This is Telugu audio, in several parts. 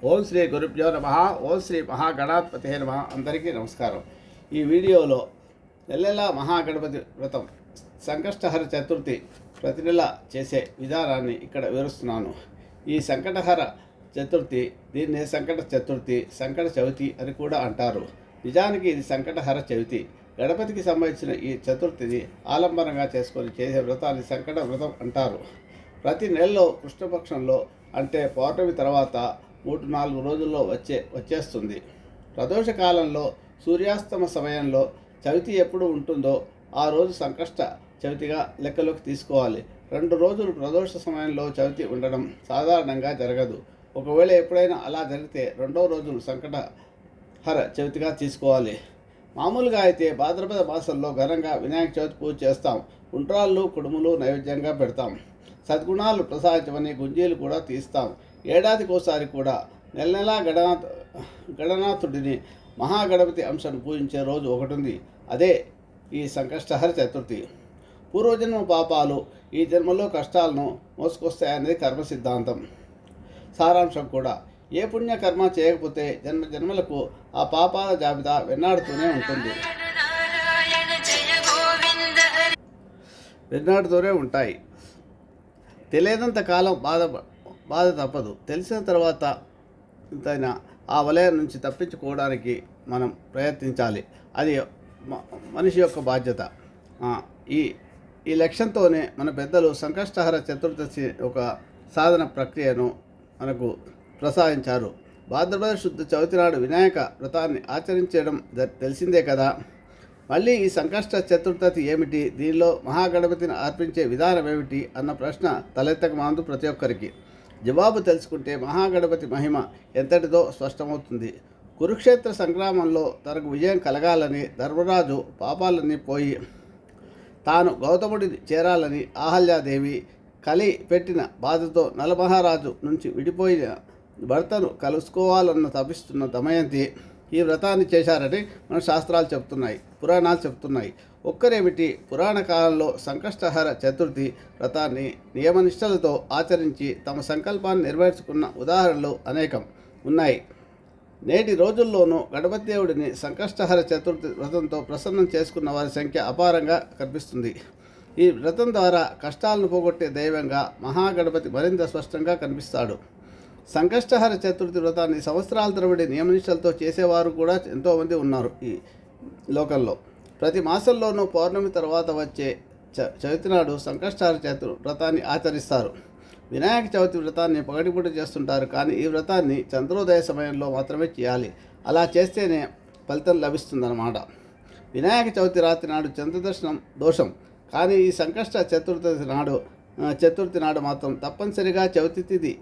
ఓం శ్రీ గురుభ్యో నమ. ఓం శ్రీ మహాగణాధిపతే నమ. అందరికీ నమస్కారం. ఈ వీడియోలో నెల మహాగణపతి వ్రతం సంకష్టహర చతుర్థి ప్రతి నెల చేసే విధానాన్ని ఇక్కడ వివరిస్తున్నాను. ఈ సంకటహర చతుర్థి, దీన్నే సంకట చతుర్థి, సంకట చవితి అని కూడా అంటారు. నిజానికి ఇది సంకటహర చవితి. గణపతికి సంబంధించిన ఈ చతుర్థిని ఆలంబనంగా చేసుకొని చేసే వ్రతాన్ని సంకట వ్రతం అంటారు. ప్రతి నెలలో కృష్ణపక్షంలో అంటే పౌర్ణమి తర్వాత 3-4 రోజుల్లో వచ్చేస్తుంది. ప్రదోష కాలంలో సూర్యాస్తమ సమయంలో చవితి ఎప్పుడు ఉంటుందో ఆ రోజు సంకష్ట చవితిగా లెక్కలోకి తీసుకోవాలి. 2 రోజులు ప్రదోష సమయంలో చవితి ఉండడం సాధారణంగా జరగదు. ఒకవేళ ఎప్పుడైనా అలా జరిగితే 2వ రోజును సంకటహర చవితిగా తీసుకోవాలి. మామూలుగా అయితే భాద్రపద మాసంలో ఘనంగా వినాయక చవితి పూజ చేస్తాం. ఉండ్రాళ్ళు, కుడుములు నైవేద్యంగా పెడతాం. సద్గుణాలు ప్రసాదించమని గుంజీలు కూడా తీస్తాం. ఏడాదికోసారి కూడా నెల గణనాథుడిని మహాగణపతి అంశను పూజించే రోజు ఒకటి ఉంది. అదే ఈ సంకష్టహర చతుర్థి. పూర్వజన్మ పాపాలు ఈ జన్మలో కష్టాలను మోసుకొస్తాయనేది కర్మ సిద్ధాంతం సారాంశం కూడా. ఏ పుణ్యకర్మ చేయకపోతే జన్మలకు ఆ పాపాల జాబితా వెన్నాడుతూనే ఉంటాయి. తెలియనంత కాలం బాధ తప్పదు. తెలిసిన తర్వాత ఇంతైనా ఆ వలయం నుంచి తప్పించుకోవడానికి మనం ప్రయత్నించాలి. అది మనిషి యొక్క బాధ్యత. ఈ లక్ష్యంతోనే మన పెద్దలు సంకష్టహర చతుర్దశి ఒక సాధన ప్రక్రియను మనకు ప్రసాదించారు. భాద్రపద శుద్ధ చవితి నాడు వినాయక వ్రతాన్ని ఆచరించడం తెలిసిందే కదా. మళ్ళీ ఈ సంకష్ట చతుర్థి ఏమిటి, దీనిలో మహాగణపతిని అర్పించే విధానం ఏమిటి అన్న ప్రశ్న తలెత్తకమాందు ప్రతి ఒక్కరికి. జవాబు తెలుసుకుంటే మహాగణపతి మహిమ ఎంతటిదో స్పష్టమవుతుంది. కురుక్షేత్ర సంగ్రామంలో తనకు విజయం కలగాలని ధర్మరాజు పాపాలన్నీ పోయి తాను గౌతముడిని చేరాలని అహల్యాదేవి కలి పెట్టిన బాధతో నలమహారాజు నుంచి విడిపోయిన భర్తను కలుసుకోవాలన్న తపిస్తున్న దమయంతి ఈ వ్రతాన్ని చేశారని మన శాస్త్రాలు చెప్తున్నాయి, పురాణాలు చెప్తున్నాయి. ఒక్కరేమిటి, పురాణ కాలంలో సంకష్టహర చతుర్థి వ్రతాన్ని నియమనిష్టలతో ఆచరించి తమ సంకల్పాన్ని నెరవేర్చుకున్న ఉదాహరణలు అనేకం ఉన్నాయి. నేటి రోజుల్లోనూ గణపతి దేవుడిని సంకష్టహర చతుర్థి వ్రతంతో ప్రసన్నం చేసుకున్న వారి సంఖ్య అపారంగా కనిపిస్తుంది. ఈ వ్రతం ద్వారా కష్టాలను పోగొట్టే దైవంగా మహాగణపతి మరింత స్పష్టంగా కనిపిస్తాడు. సంకష్టహర చతుర్థి వ్రతాన్ని సంవత్సరాల తరబడి నియమనిష్టలతో చేసేవారు కూడా ఎంతోమంది ఉన్నారు ఈ లోకంలో. ప్రతి మాసంలోనూ పౌర్ణమి తర్వాత వచ్చే చవితి నాడు సంకష్టహర చతుర్థి వ్రతాన్ని ఆచరిస్తారు. వినాయక చవితి వ్రతాన్ని పగటిపూట చేస్తుంటారు, కానీ ఈ వ్రతాన్ని చంద్రోదయ సమయంలో మాత్రమే చేయాలి. అలా చేస్తేనే ఫలితం లభిస్తుందన్నమాట. వినాయక చవితి రాత్రి నాడు చంద్రదర్శనం దోషం, కానీ ఈ సంకష్ట చతుర్థి నాడు మాత్రం తప్పనిసరిగా చవితి తిథి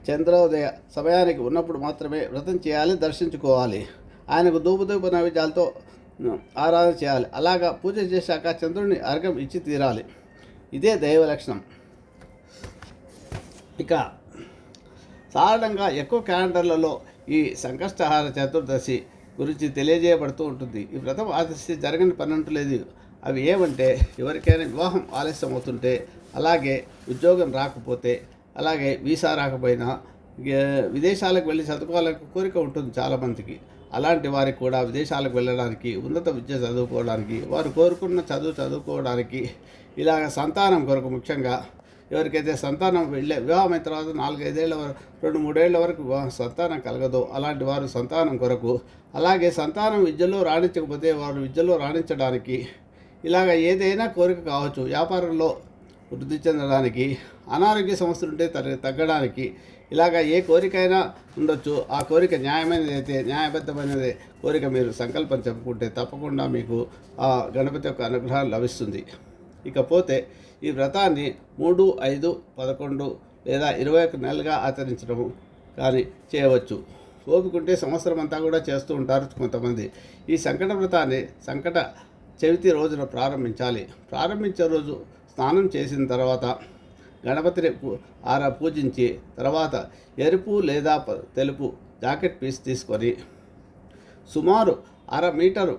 చంద్రోదయ సమయానికి ఉన్నప్పుడు మాత్రమే వ్రతం చేయాలి, దర్శించుకోవాలి. ఆయనకు ధూప నైవేద్యాలతో ఆరాధన చేయాలి. అలాగా పూజ చేశాక చంద్రుడిని అర్ఘ్యం ఇచ్చి తీరాలి. ఇదే దైవ లక్షణం. ఇక సాధారణంగా ఎక్కువ క్యాలెండర్లలో ఈ సంకష్టహర చతుర్దశి గురించి తెలియజేయబడుతూ ఉంటుంది. ఈ వ్రతం ఆచరిస్తే జరగని పని అంటూ లేదు. అవి ఏమంటే, ఎవరికైనా వివాహం ఆలస్యం అవుతుంటే, అలాగే ఉద్యోగం రాకపోతే, అలాగే వీసా రాకపోయినా విదేశాలకు వెళ్ళి చదువుకోవాలని కోరిక ఉంటుంది చాలామందికి. అలాంటి వారికి కూడా విదేశాలకు వెళ్ళడానికి, ఉన్నత విద్య చదువుకోవడానికి, వారు కోరుకున్న చదువుకోవడానికి, ఇలాగ సంతానం కొరకు ముఖ్యంగా ఎవరికైతే సంతానం వివాహమైన తర్వాత 4-5 ఏళ్ళ వరకు 2-3 ఏళ్ల వరకు సంతానం కలగదో అలాంటి వారు సంతానం కొరకు, అలాగే సంతానం విద్యలో రాణించకపోతే వారు విద్యలో రాణించడానికి, ఇలాగ ఏదైనా కోరిక కావచ్చు, వ్యాపారంలో వృద్ధి చెందడానికి, అనారోగ్య సమస్యలు ఉంటే తగ్గడానికి, ఇలాగ ఏ కోరికైనా ఉండొచ్చు. ఆ కోరిక న్యాయమైనది అయితే, న్యాయబద్ధమైనది కోరిక మీరు సంకల్పం చెప్పుకుంటే తప్పకుండా మీకు ఆ గణపతి యొక్క అనుగ్రహం లభిస్తుంది. ఇకపోతే ఈ వ్రతాన్ని 3, 5, 11 లేదా 21 నెలలుగా ఆచరించడము కానీ చేయవచ్చు. ఓపికంటే సంవత్సరం అంతా కూడా చేస్తూ ఉంటారు కొంతమంది. ఈ సంకట వ్రతాన్ని సంకట చవితి రోజున ప్రారంభించాలి. ప్రారంభించే రోజు స్నానం చేసిన తర్వాత గణపతిని పూజించి తర్వాత ఎరుపు లేదా తెలుపు జాకెట్ పీస్ తీసుకొని సుమారు 1/2 మీటరు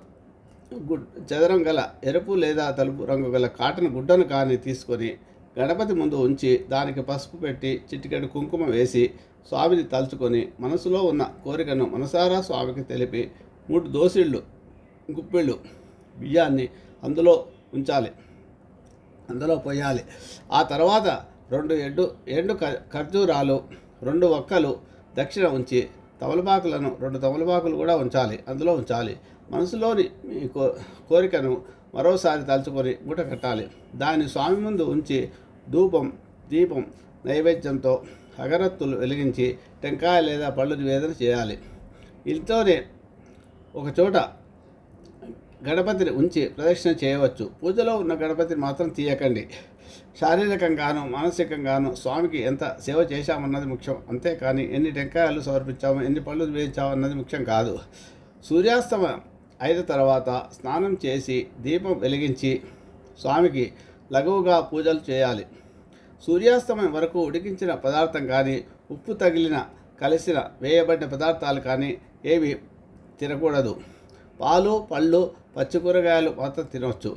చదరం గల ఎరుపు లేదా తెలుపు రంగు గల కాటన్ గుడ్డను కానీ తీసుకొని గణపతి ముందు ఉంచి దానికి పసుపు పెట్టి చిటికెడు కుంకుమ వేసి స్వామిని తలుచుకొని మనసులో ఉన్న కోరికను మనసారా స్వామికి తెలిపి 3 దోసిళ్ళు గుప్పిళ్ళు బియ్యాన్ని అందులో ఉంచాలి, అందులో పోయాలి. ఆ తర్వాత 2 ఎండు ఖర్జూరాలు 2 వక్కలు దక్షిణ ఉంచి తమలపాకులను 2 తమలపాకులు కూడా అందులో ఉంచాలి. మనసులోని మీ కోరికను మరోసారి తలుచుకొని మూట కట్టాలి. దాన్ని స్వామి ముందు ఉంచి ధూపం దీపం నైవేద్యంతో అగరత్తులు వెలిగించి టెంకాయ లేదా పళ్ళు నివేదన చేయాలి. ఇంట్లోనే ఒక చోట గణపతిని ఉంచి ప్రదక్షిణ చేయవచ్చు. పూజలో ఉన్న గణపతిని మాత్రం తీయకండి. శారీరకంగాను మానసికంగాను స్వామికి ఎంత సేవ చేశామన్నది ముఖ్యం, అంతేకాని ఎన్ని టెంకాయలు సమర్పించాము ఎన్ని పళ్ళు వేయించామన్నది ముఖ్యం కాదు. సూర్యాస్తమయం అయిన తర్వాత స్నానం చేసి దీపం వెలిగించి స్వామికి లఘువుగా పూజలు చేయాలి. సూర్యాస్తమయం వరకు ఉడికించిన పదార్థం కానీ ఉప్పు తగిలిన కలిసిన వేయబడిన పదార్థాలు కానీ ఏవి తినకూడదు. పాలు పళ్ళు పచ్చి కూరగాయలు మాత్రం తినవచ్చు.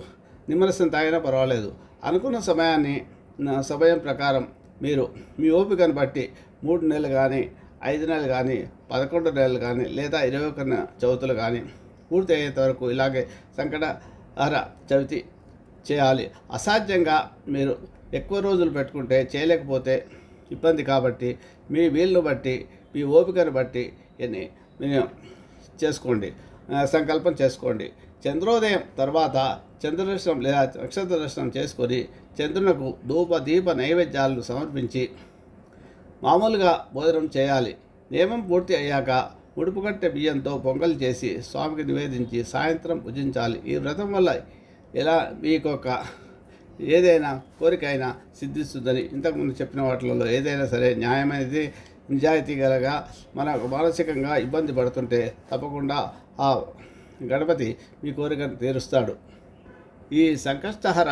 నిమ్మరసం తాగినా పర్వాలేదు. అనుకున్న సమయం ప్రకారం మీరు మీ ఓపికను బట్టి 3 నెలలు కానీ 5 నెలలు కానీ 11 నెలలు కానీ లేదా 21 చవితులు కానీ పూర్తి అయ్యేంత వరకు ఇలాగే సంకటహర చవితి చేయాలి. అసాధ్యంగా మీరు ఎక్కువ రోజులు పెట్టుకుంటే చేయలేకపోతే ఇబ్బంది, కాబట్టి మీ వీలును బట్టి మీ ఓపికను బట్టి చేసుకోండి, సంకల్పం చేసుకోండి. చంద్రోదయం తర్వాత చంద్రదర్శనం లేదా నక్షత్ర దర్శనం చేసుకొని చంద్రునకు ధూప దీప నైవేద్యాలను సమర్పించి మామూలుగా భోజనం చేయాలి. నియమం పూర్తి అయ్యాక ఉడుపుకట్టె బియ్యంతో పొంగల్ చేసి స్వామికి నివేదించి సాయంత్రం భుజించాలి. ఈ వ్రతం వల్ల ఎలా మీకొక ఏదైనా కోరిక అయినా సిద్ధిస్తుందని ఇంతకుముందు చెప్పిన వాటిలో ఏదైనా సరే న్యాయమైనది నిజాయితీ గలగా మనకు మానసికంగా ఇబ్బంది పడుతుంటే తప్పకుండా ఆ గణపతి మీ కోరికను తీరుస్తాడు. ఈ సంకష్టహర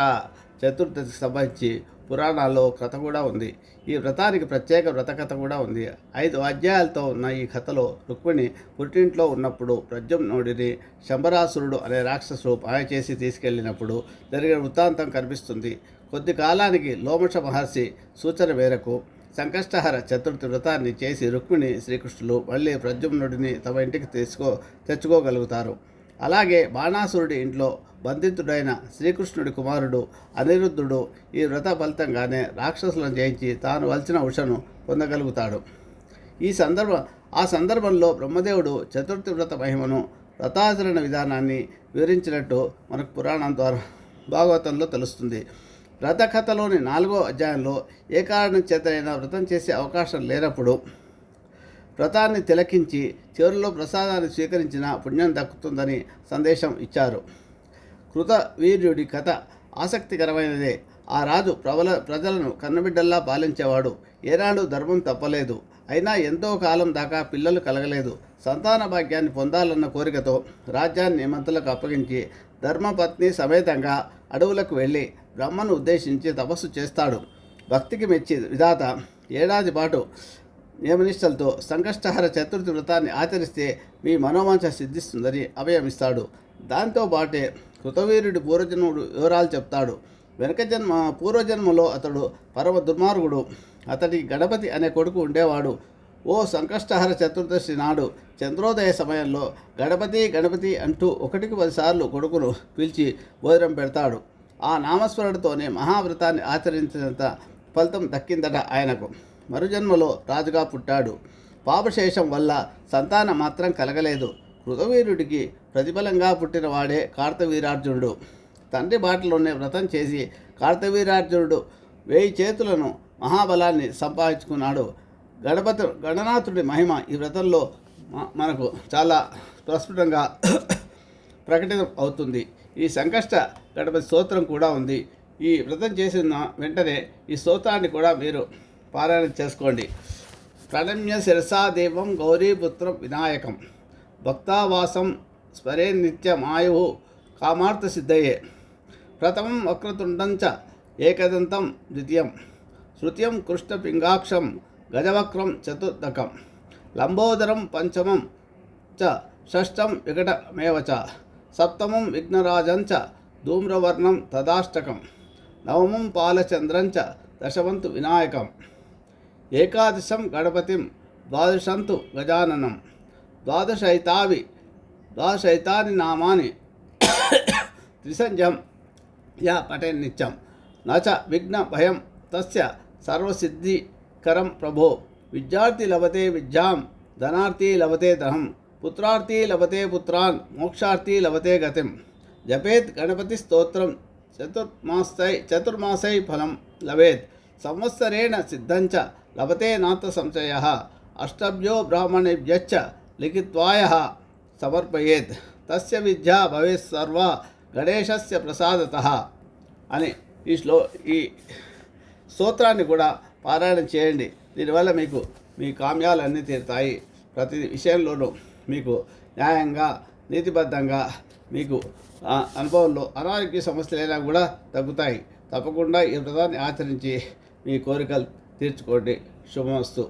చతుర్థికి సంబంధించి పురాణాల్లో కథ కూడా ఉంది. ఈ వ్రతానికి ప్రత్యేక వ్రత కథ కూడా ఉంది. 5 అధ్యాయాలతో ఉన్న ఈ కథలో రుక్మిణి పుట్టింట్లో ఉన్నప్పుడు ప్రద్యుమ్నుడిని శంబరాసురుడు అనే రాక్షసుడు మాయ చేసి తీసుకెళ్ళినప్పుడు జరిగిన వృత్తాంతం కనిపిస్తుంది. కొద్ది కాలానికి లోమష మహర్షి సూచన మేరకు సంకష్టహర చతుర్థి వ్రతాన్ని చేసి రుక్మిణి శ్రీకృష్ణులు మళ్ళీ ప్రద్యుమ్నుడిని తమ ఇంటికి తెచ్చుకోగలుగుతారు. అలాగే బాణాసురుడి ఇంట్లో బంధితుడైన శ్రీకృష్ణుడి కుమారుడు అనిరుద్ధుడు ఈ వ్రత ఫలితంగానే రాక్షసులను జయించి తాను వలసిన ఉషను పొందగలుగుతాడు. ఆ సందర్భంలో బ్రహ్మదేవుడు చతుర్థి వ్రత మహిమను వ్రతాచరణ విధానాన్ని వివరించినట్టు మనకు పురాణం ద్వారా భాగవతంలో తెలుస్తుంది. వ్రత కథలోని 4వ అధ్యాయంలో ఏ కారణం చేతనైనా వ్రతం చేసే అవకాశం లేనప్పుడు వ్రతాన్ని తిలకించి చివరిలో ప్రసాదాన్ని స్వీకరించిన పుణ్యం దక్కుతుందని సందేశం ఇచ్చారు. కృతవీర్యుడి కథ ఆసక్తికరమైనదే. ఆ రాజు ప్రజలను కన్నబిడ్డల్లా పాలించేవాడు. ఏనాడు ధర్మం తప్పలేదు. అయినా ఎంతో కాలం దాకా పిల్లలు కలగలేదు. సంతాన భాగ్యాన్ని పొందాలన్న కోరికతో రాజ్యాన్ని మంత్రులకు అప్పగించి ధర్మపత్ని సమేతంగా అడవులకు వెళ్ళి బ్రహ్మను ఉద్దేశించి తపస్సు చేస్తాడు. భక్తికి మెచ్చి విధాత ఏడాది పాటు నియమనిష్టలతో సంకష్టహర చతుర్థి వ్రతాన్ని ఆచరిస్తే మీ మనోవాంఛ సిద్ధిస్తుందని అభయమిస్తాడు. దాంతోపాటే కృతవీరుడి పూర్వజన్ముడు వివరాలు చెప్తాడు. పూర్వజన్మలో అతడు పరమ దుర్మార్గుడు. అతడికి గణపతి అనే కొడుకు ఉండేవాడు. ఓ సంకష్టహర చతుర్దశి నాడు చంద్రోదయ సమయంలో గణపతి గణపతి అంటూ 1కి 10 సార్లు కొడుకును పిలిచి భోజనం పెడతాడు. ఆ నామస్మరణతోనే మహావ్రతాన్ని ఆచరించినంత ఫలితం దక్కిందట ఆయనకు. మరుజన్మలో రాజుగా పుట్టాడు. పాపశేషం వల్ల సంతానం మాత్రం కలగలేదు. కృతవీరుడికి ప్రతిఫలంగా పుట్టినవాడే కార్తవీరార్జునుడు. తండ్రి బాటలోనే వ్రతం చేసి కార్తవీరార్జునుడు 1000 చేతులను మహాబలాన్ని సంపాదించుకున్నాడు. గణనాథుడి మహిమ ఈ వ్రతంలో మనకు చాలా ప్రస్ఫుటంగా ప్రకటితం అవుతుంది. ఈ సంకష్ట గణపతి స్తోత్రం కూడా ఉంది. ఈ వ్రతం చేసిన వెంటనే ఈ స్తోత్రాన్ని కూడా మీరు పారాయణ చేసుకోండి. ప్రణమ్య శిరసా దేవం గౌరీపుత్రం వినాయకం భక్తావాసం స్మరే నిత్యమాయు కామార్థ సిద్ధయే ప్రథమం వక్రతుండంచ ఏకదంతం ద్వితీయం శృత్యం కృష్ణపింగాక్షం గజవక్రం చతుర్థకం లంబోదరం పంచమం చ షష్టం వికటమేవ చ సప్తమం విఘ్నరాజం చ ధూమ్రవర్ణం తదాష్టకం నవమం పాలచంద్రం చ దశవంతు వినాయకం, ఏకాదశం గణపతిం, ద్వాదశంతు గజాననం, ద్వాదశైతాని నామాని త్రిసంధ్యం యా పఠేన్ నిత్యం నచ విఘ్న భయం తస్య సర్వసిద్ధికరం ప్రభో. విద్యార్థి లభతే విద్యాం, ధనార్థీ లభతే ధనం, పుత్రార్థీ లభతే పుత్రాన్, మోక్షార్థీ లభతే గతిం. జపేత్ గణపతి స్తోత్రం చతుర్మాసై ఫలం లభేత్. సంవత్సరేణ సిద్ధంచ లభతే నాత సంశయః. అష్టభ్యో బ్రాహ్మణేభ్యశ్చ లిఖిత్వాయః సమర్పయేత్. తస్య విద్యా భవేత్ సర్వా గణేశస్య ప్రసాదతః అని ఈ స్తోత్రాన్ని కూడా పారాయణం చేయండి. దీనివల్ల మీకు మీ కామ్యాలన్నీ తీరుతాయి. ప్రతి విషయంలోనూ మీకు న్యాయంగా, నీతిబద్ధంగా, మీకు అనుభవంలో అనారోగ్య సమస్యలైనా కూడా తగ్గుతాయి. తప్పకుండా ఈ వ్రతాన్ని ఆచరించి మీ కోరికలు తీర్చుకోండి. శుభమస్తు.